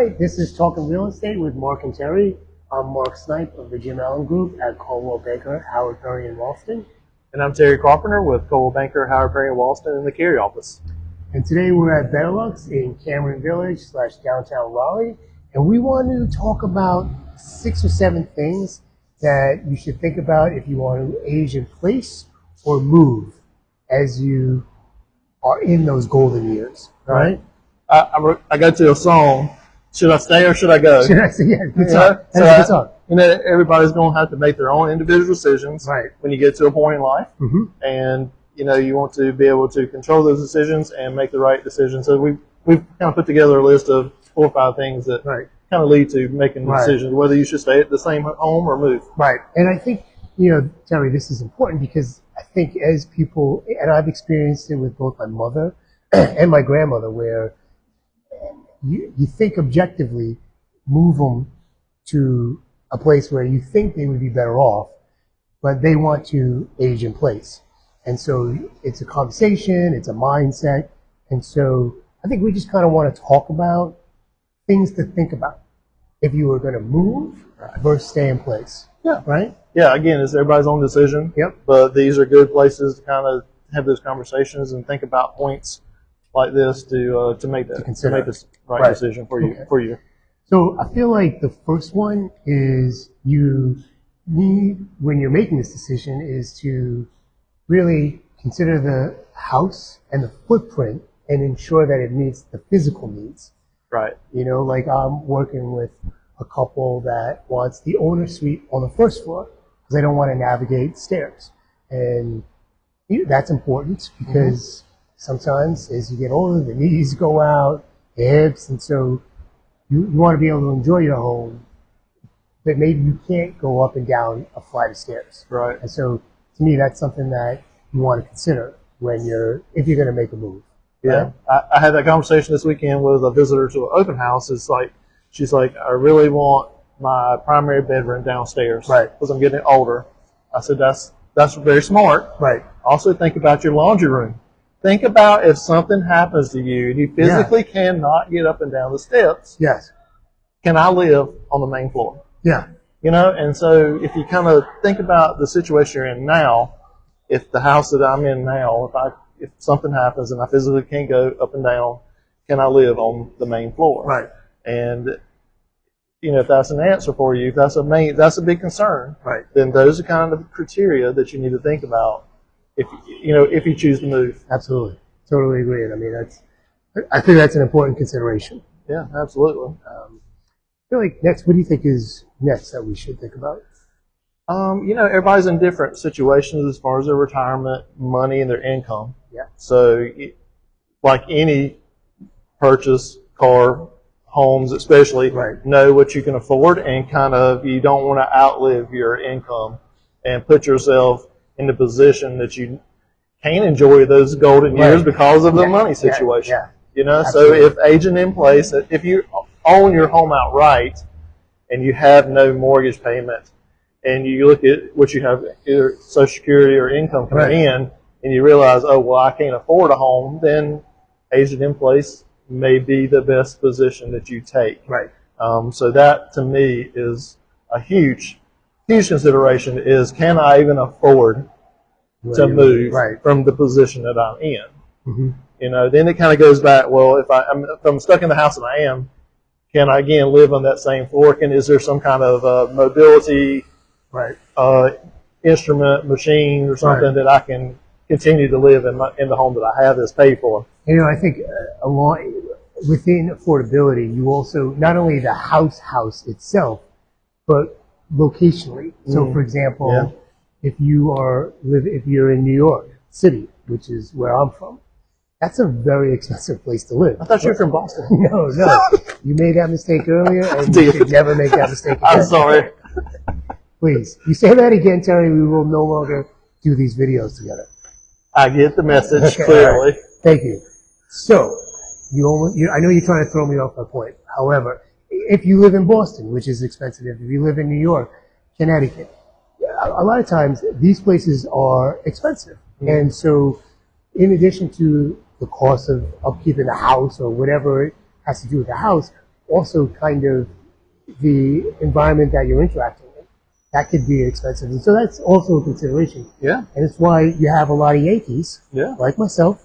right, this is Talking Real Estate with Mark and Terry. I'm Mark Snipe of the Jim Allen Group at Coldwell Banker, Howard Perry in Walston. And I'm Terry Carpenter with Coldwell Banker, Howard Perry in Walston in the Cary office. And today we're at Betterlux in Cameron Village / downtown Raleigh. And we wanted to talk about 6 or 7 things that you should think about if you want to age in place or move as you are in those golden years, right? I got to a song, should I stay or should I go? Should I say, yeah, good song. That's a good song. You know, everybody's going to have to make their own individual decisions when you get to a point in life. Mm-hmm. And, you know, you want to be able to control those decisions and make the right decisions. So we've kind of put together a list of 4 or 5 things that kind of lead to making the decision, whether you should stay at the same home or move. Right. And I think, you know, Terry, this is important because I think as people, and I've experienced it with both my mother and my grandmother, where you think objectively, move them to a place where you think they would be better off, but they want to age in place. And so it's a conversation, it's a mindset. And so I think we just kind of want to talk about things to think about if you were going to move versus stay in place. Yeah. Right? Yeah, again, it's everybody's own decision. Yep. But these are good places to kind of have those conversations and think about points like this to make this right decision for you. For you. So I feel like the first one is you need, when you're making this decision, is to really consider the house and the footprint and ensure that it meets the physical needs. Right. You know, like I'm working with a couple that wants the owner suite on the first floor because they don't want to navigate stairs. And that's important because sometimes as you get older, the knees go out, the hips, and so you want to be able to enjoy your home, but maybe you can't go up and down a flight of stairs. Right. And so to me, that's something that you want to consider if you're going to make a move. Yeah. Right? I had that conversation this weekend with a visitor to an open house. She's like, I really want my primary bedroom downstairs. Right. Because I'm getting older. I said, that's very smart. Right. Also think about your laundry room. Think about if something happens to you and you physically cannot get up and down the steps. Yes. Can I live on the main floor? Yeah. You know, and so if you kind of think about the situation you're in now, if the house that I'm in now, if something happens and I physically can't go up and down, can I live on the main floor? Right. And you know, if that's an answer for you, if that's a big concern, right, then those are kind of the criteria that you need to think about if you choose to move. Absolutely. Totally agree. I mean, I think that's an important consideration. Yeah, absolutely. I feel like next, what do you think is next that we should think about? You know, everybody's in different situations as far as their retirement, money, and their income. Yeah. So, like any purchase, car, homes especially, know what you can afford and kind of, you don't want to outlive your income and put yourself in the position that you can't enjoy those golden years because of the money situation. Yeah. You know, Absolutely. So if aging in place, if you own your home outright and you have no mortgage payment and you look at what you have, either Social Security or income coming in, and you realize, oh, well, I can't afford a home, then aging in place may be the best position that you take. Right. So that to me is a huge consideration is, can I even afford to move from the position that I'm in? Mm-hmm. You know, then it kind of goes back, well, if I'm stuck in the house that I am, can I again live on that same floor? Is there some kind of mobility instrument, machine or something that I can continue to live in the home that I have that's paid for? You know, I think within affordability, you also, not only the house itself, but locationally. So, for example, if you're in New York City, which is where I'm from, that's a very expensive place to live. I thought you were from Boston. No. You made that mistake earlier, and you should never make that mistake again. I'm sorry. Please, you say that again, Terry, we will no longer do these videos together. I get the message clearly. Right. Thank you. So, I know you're trying to throw me off my point. However, if you live in Boston, which is expensive, if you live in New York, Connecticut, a lot of times these places are expensive. And so, in addition to the cost of upkeep in the house or whatever it has to do with the house, also kind of the environment that you're interacting in. That could be expensive. And so that's also a consideration. Yeah. And it's why you have a lot of Yankees, like myself,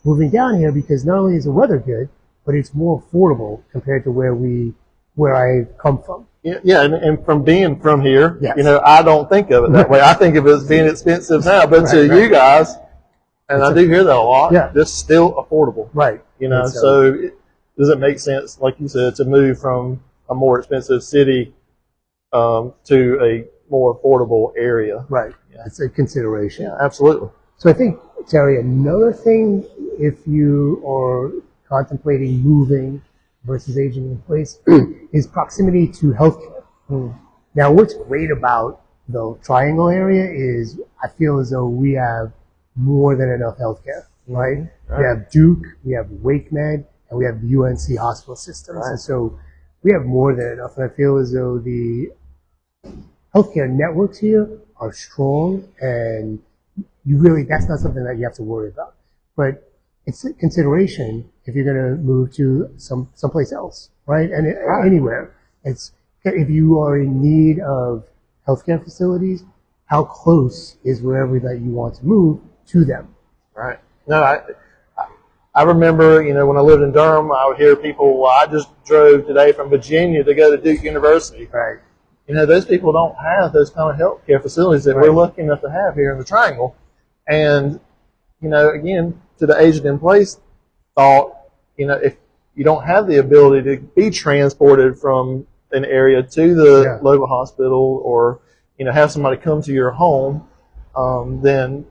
moving down here, because not only is the weather good, but it's more affordable compared to where I come from. Yeah, and from being from here, Yes. I don't think of it that way. I think of it as being expensive now, but to you guys, and I do hear that a lot, it's still affordable. Right. Does it make sense, like you said, to move from a more expensive city to a more affordable area? Right. Yeah. It's a consideration. Yeah, absolutely. So I think, Terry, another thing, if you are contemplating moving versus aging in place, is proximity to healthcare. Now, what's great about the Triangle area is I feel as though we have more than enough healthcare, right? We have Duke, we have WakeMed, and we have the UNC hospital systems. And so we have more than enough. And I feel as though the healthcare networks here are strong, and that's not something that you have to worry about. But it's a consideration if you're going to move to someplace else, right? And anywhere. It's if you are in need of healthcare facilities, how close is wherever that you want to move to them? Right. No, I remember, when I lived in Durham, I would hear people, I just drove today from Virginia to go to Duke University. Right. Those people don't have those kind of healthcare facilities that we're lucky enough to have here in the Triangle. And, again, to the aged in place thought, if you don't have the ability to be transported from an area to the local hospital or, have somebody come to your home, then,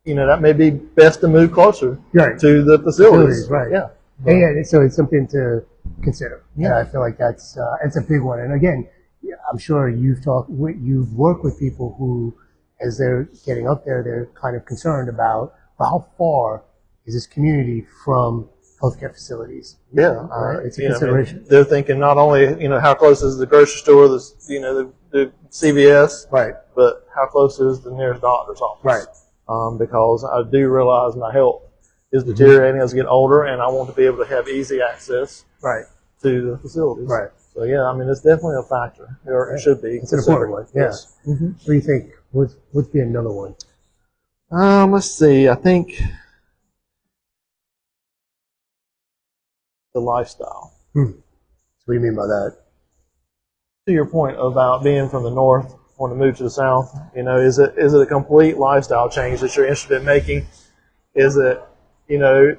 that may be best to move closer to the facilities. Right. Yeah. And so it's something to consider. Yeah. I feel like it's a big one. And again, I'm sure you've worked with people who, as they're getting up there, they're kind of concerned about, well, how far is this community from healthcare facilities? Yeah. It's a consideration. They're thinking not only, how close is the grocery store, the CVS, but how close is the nearest doctor's office? Right. Because I do realize my health is deteriorating as I get older, and I want to be able to have easy access to the facilities. Right. So, it's definitely a factor, or it should be. It's an important one. Yes. Mm-hmm. What do you think? Would be another one? Let's see. I think the lifestyle. So what do you mean by that? To your point about being from the north, want to move to the south, is it a complete lifestyle change that you're interested in making? Is it,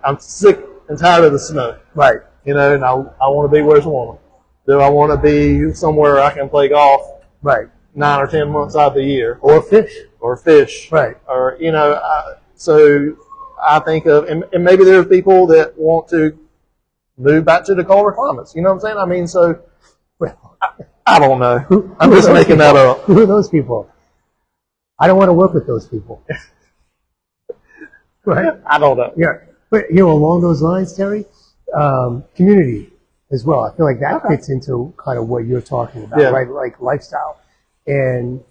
I'm sick and tired of the snow. Right. And I want to be where it's warmer. Do I want to be somewhere I can play golf? Right. 9 or 10 months out of the year. Or fish. Right. Or, so I think of, and maybe there's people that want to move back to the colder climates. You know what I'm saying? So, I don't know. I'm just making that up. Who are those people? I don't want to work with those people. Right? I don't know. Yeah. But, along those lines, Terry, community as well. I feel like that fits into kind of what you're talking about, right? Like lifestyle. And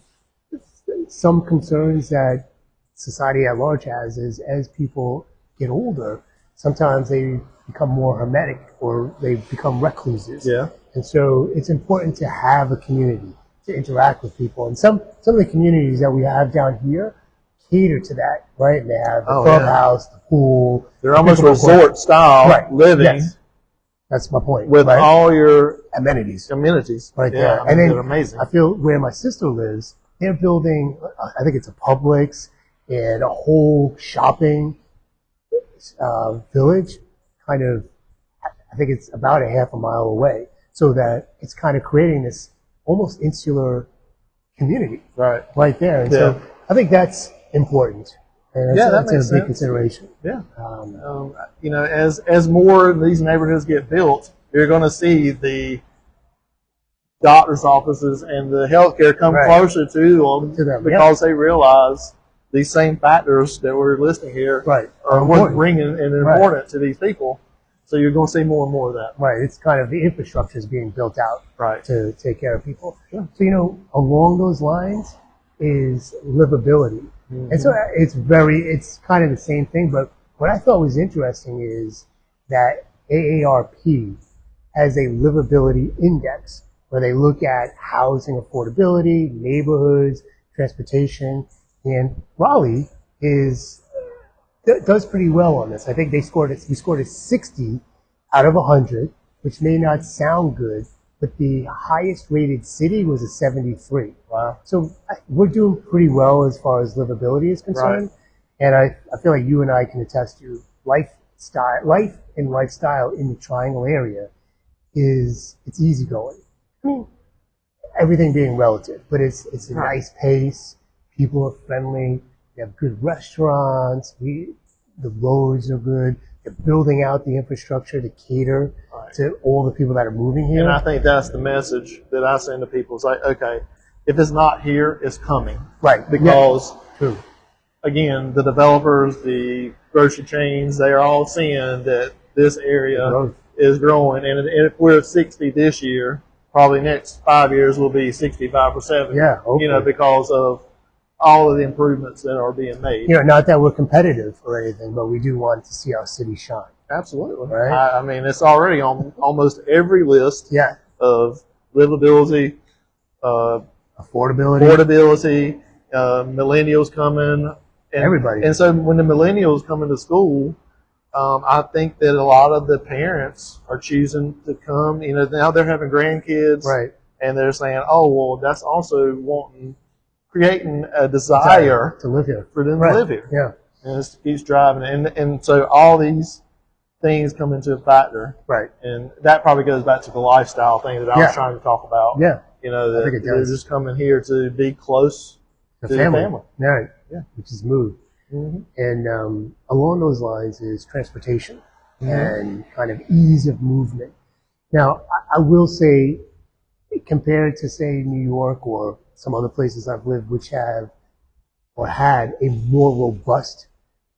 some concerns that society at large has is as people get older, sometimes they become more hermetic or they become recluses. Yeah. And so it's important to have a community to interact with people. And some of the communities that we have down here cater to that, right? And they have the clubhouse, the pool. They're almost resort style living. Yes. That's my point. With all your amenities. Right there. And then they're amazing. I feel where my sister lives, they're building, I think it's a Publix and a whole shopping village, kind of, I think it's about a half a mile away, so that it's kind of creating this almost insular community right there. And so I think that's important. And that's a big consideration. Yeah. As more of these neighborhoods get built, you're going to see the doctor's offices and the healthcare come closer to them because they realize these same factors that we're listing here are what's bringing and important to these people. So you're going to see more and more of that. Right. It's kind of the infrastructure is being built out to take care of people. Sure. So, along those lines is livability. Mm-hmm. And so it's kind of the same thing. But what I thought was interesting is that AARP has a livability index where they look at housing affordability, neighborhoods, transportation, and Raleigh does pretty well on this. I think we scored a 60 out of 100, which may not sound good, but the highest rated city was a 73. Wow. So we're doing pretty well as far as livability is concerned. Right. And I feel like you and I can attest to life and lifestyle in the Triangle area it's easygoing. I mean, everything being relative, but it's a nice pace. People are friendly. We have good restaurants. The roads are good. They're building out the infrastructure to cater to all the people that are moving here. And I think that's the message that I send to people. It's like, okay, if it's not here, it's coming. Right. Because, again, the developers, the grocery chains, they are all seeing that this area is growing. And if we're at 60 this year, probably next 5 years will be 65 or 70. Yeah, hopefully. Because of all of the improvements that are being made. Not that we're competitive or anything, but we do want to see our city shine. Absolutely. Right? I mean, it's already on almost every list of livability, affordability, millennials coming. And, everybody. And so when the millennials come into school, I think that a lot of the parents are choosing to come. Now they're having grandkids. Right. And they're saying, oh, well, that's also creating a desire to live here. For them to live here. Yeah. And it keeps driving. And so all these things come into a factor. Right. And that probably goes back to the lifestyle thing that I was trying to talk about. Yeah. That they're just coming here to be close to the family. Right. Yeah. Which is move. Mm-hmm. And along those lines is transportation and kind of ease of movement. Now, I will say, compared to, say, New York or some other places I've lived which have or had a more robust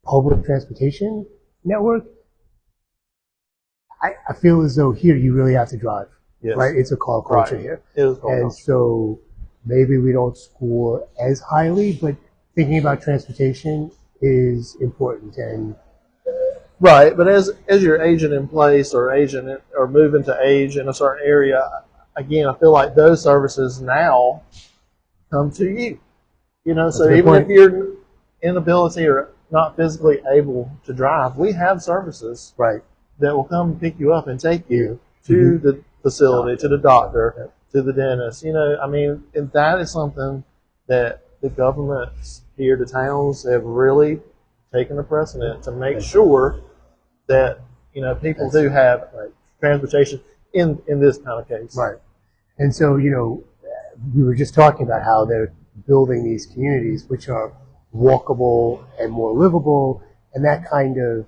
public transportation network, I feel as though here you really have to drive. Yes. Right? It's a car culture here. It is and so maybe we don't score as highly, but thinking about transportation is important. And right, but as you're aging in place or moving to age in a certain area, again, I feel like those services now come to you. So even if you're inability or not physically able to drive, we have services that will come pick you up and take you to the facility, to the doctor, to the dentist. And that is something that the governments here, the towns, have really taken the precedent to make sure that people do have transportation in this kind of case. Right. And so we were just talking about how they're building these communities which are walkable and more livable, and that kind of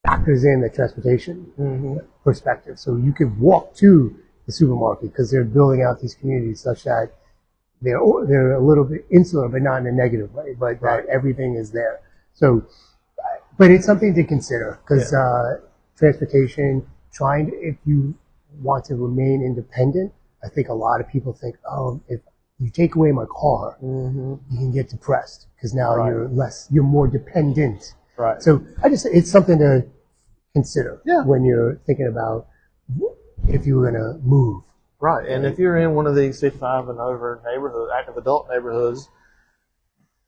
factors in the transportation perspective. So you could walk to the supermarket because they're building out these communities such that they're a little bit insular, but not in a negative way, but that everything is there. So, but it's something to consider because transportation, if you want to remain independent, I think a lot of people think, if you take away my car, you can get depressed because now you're more dependent. Right. So it's something to consider when you're thinking about if you were going to move. Right. And if you're in one of these 55 and over active adult neighborhoods,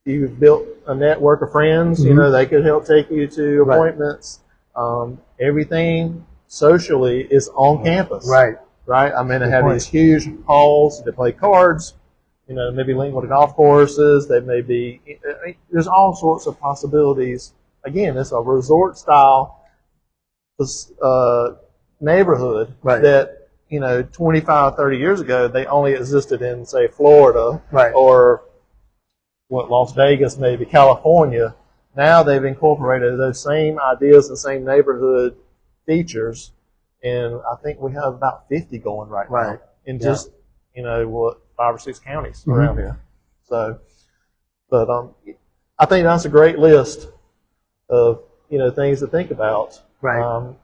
you've built a network of friends, they could help take you to appointments. Everything socially is on campus. Right. I mean, they have these huge halls. They play cards. Maybe linked with the golf courses. They may be. There's all sorts of possibilities. Again, it's a resort style neighborhood that 25, 30 years ago they only existed in, say, Florida or Las Vegas, maybe California. Now they've incorporated those same ideas and same neighborhood features. And I think we have about 50 going right now in just, 5 or 6 counties around here. So, but I think that's a great list of, things to think about.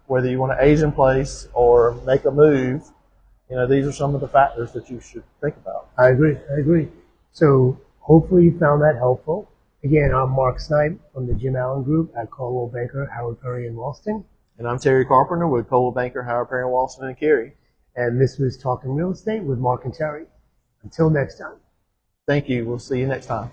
Whether you want to age in place or make a move, these are some of the factors that you should think about. I agree. So hopefully you found that helpful. Again, I'm Mark Snipe from the Jim Allen Group at Coldwell Banker, Howard Perry, and Walston. And I'm Terry Carpenter with Coldwell Banker, Howard Perry, Walston, and Cary. And this was Talking Real Estate with Mark and Terry. Until next time. Thank you. We'll see you next time.